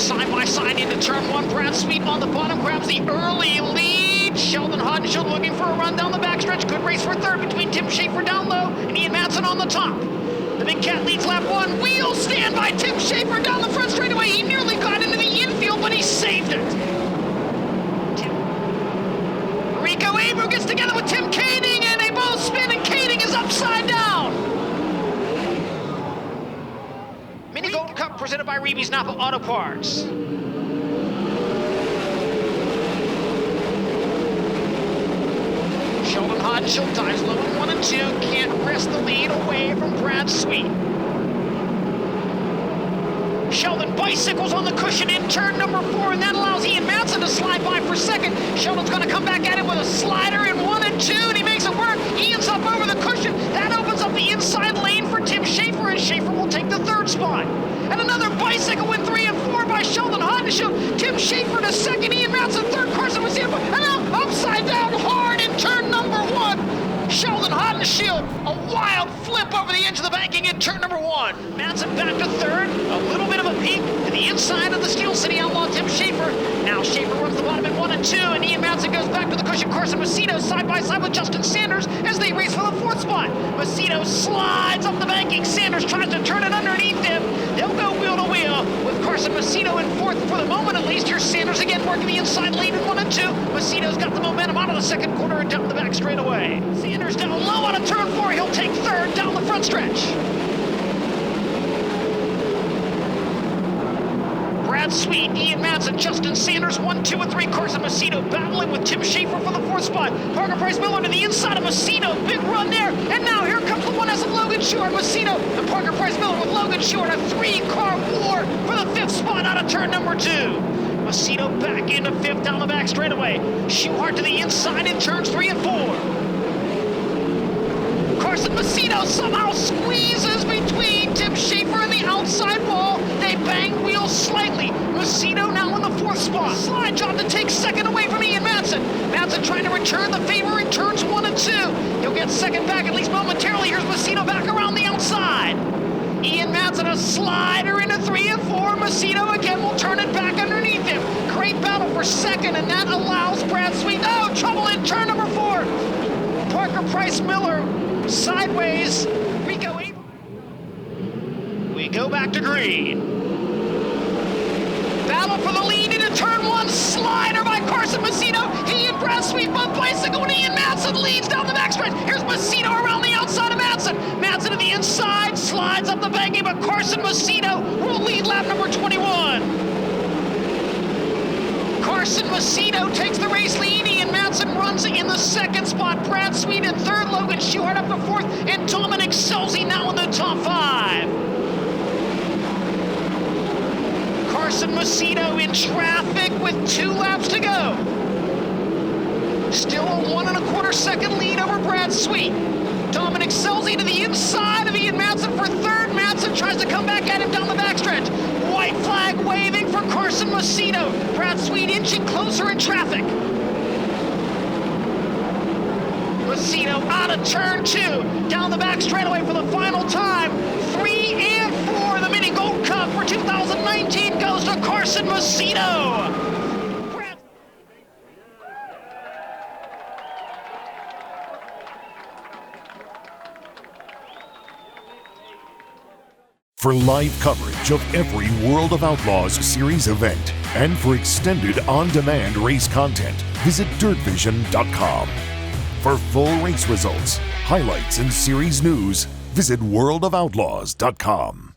side-by-side into turn one. Brad Sweet on the bottom grabs the early lead. Sheldon Hodenshield looking for a run down the backstretch. Good race for third between Tim Schaefer down low and Ian Madsen on the top. The Big Cat leads lap one. Wheel stand by Tim Schaefer down the front straightaway. He nearly got into the infield, but he saved it. Rico Abreu gets together with Tim Kading, and they both spin, and Kading is upside down. Mini Gold Cup presented by Reeves Napa Auto Parts. Sheldon Hodenshield dives low in 1 and 2, can't wrest the lead away from Brad Sweet. Sheldon bicycles on the cushion in turn number 4, and that allows Ian Madsen to slide by for second. Sheldon's going to come back at him with a slider in 1 and 2, and he makes it work. Ian's up over the cushion. That opens up the inside lane for Tim Schaefer, and Schaefer will take the third spot. And another bicycle in 3 and 4 by Sheldon Hodenshield. Tim Schaefer to second, Ian Madsen third, Carson was in, and now upside down hard in turn number 1. Sheldon Hodenshield, a wild flip over the edge of the banking in turn number 1. Madsen back to third, a little bit of a peek to the inside of the Steel City Outlaw Tim Schaefer. Now Schaefer runs the bottom in 1 and 2, and Ian Madsen goes back to the cushion. Carson Macedo side by side with Justin Sanders as they race for the 4th spot. Macedo slides up the banking. Sanders tries to turn it underneath him. They'll go wheel to wheel with Carson Macedo in 4th for the moment at least. Here's Sanders again working the inside lane in 1 and 2. Macedo's got the momentum out of the second corner and down the back straightaway. Sanders down low out of turn 4. He'll take third down the front stretch. Brad Sweet, Ian Madsen, Justin Sanders, 1, 2, and 3. Carson Macedo battling with Tim Schaefer for the 4th spot. Parker Price Miller to the inside of Macedo. Big run there. And now here comes the 1S of Logan Short. Macedo and Parker Price Miller with Logan Short. A 3-car war for the 5th spot out of turn number 2. Macedo back into 5th down the back straightaway. Schuhart to the inside in turns 3 and 4. Carson Macedo somehow squeezes between Tim Schaefer and the outside wall. They bang wheels slightly. Macedo now in the 4th spot. Slide job to take second away from Ian Madsen. Madsen trying to return the favor in turns 1 and 2. He'll get second back at least momentarily. Here's Macedo back around the outside. Ian Madsen a slider into 3 and 4. Macedo again will turn it back underneath him. Great battle for second, and that allows Brad Sweet. Oh, trouble in turn number 4. Parker Price Miller sideways. Rico Abreu. We go back to green. Battle for the lead into turn 1. Slider by Carson Macedo. He and Brad Sweet both bicycle, and Ian Madsen leads down the backstretch. Here's Macedo around the outside of Madsen. Madsen to the inside, slides up the banking, but Carson Macedo will lead lap number 21. Carson Macedo takes the race lead. Ian Madsen runs in the 2nd spot. Brad Sweet in 3rd. Logan Schuhart up to 4th. And Dominic Scelzi now in the top 5. Carson Macedo in traffic with 2 laps to go. Still a 1 1/4 second lead over Brad Sweet. Dominic Scelzi to the inside of Ian Madsen for 3rd. Madsen tries to come back at him down the backstretch. White flag waving for Carson Macedo. Brad Sweet inching closer in traffic. Macedo out of turn 2. Down the back straightaway for the final time. 3 and 4. The Mini Gold Cup for 2019 goes to Carson Macedo. For live coverage of every World of Outlaws series event and for extended on-demand race content, visit dirtvision.com. For full race results, highlights, and series news, visit worldofoutlaws.com.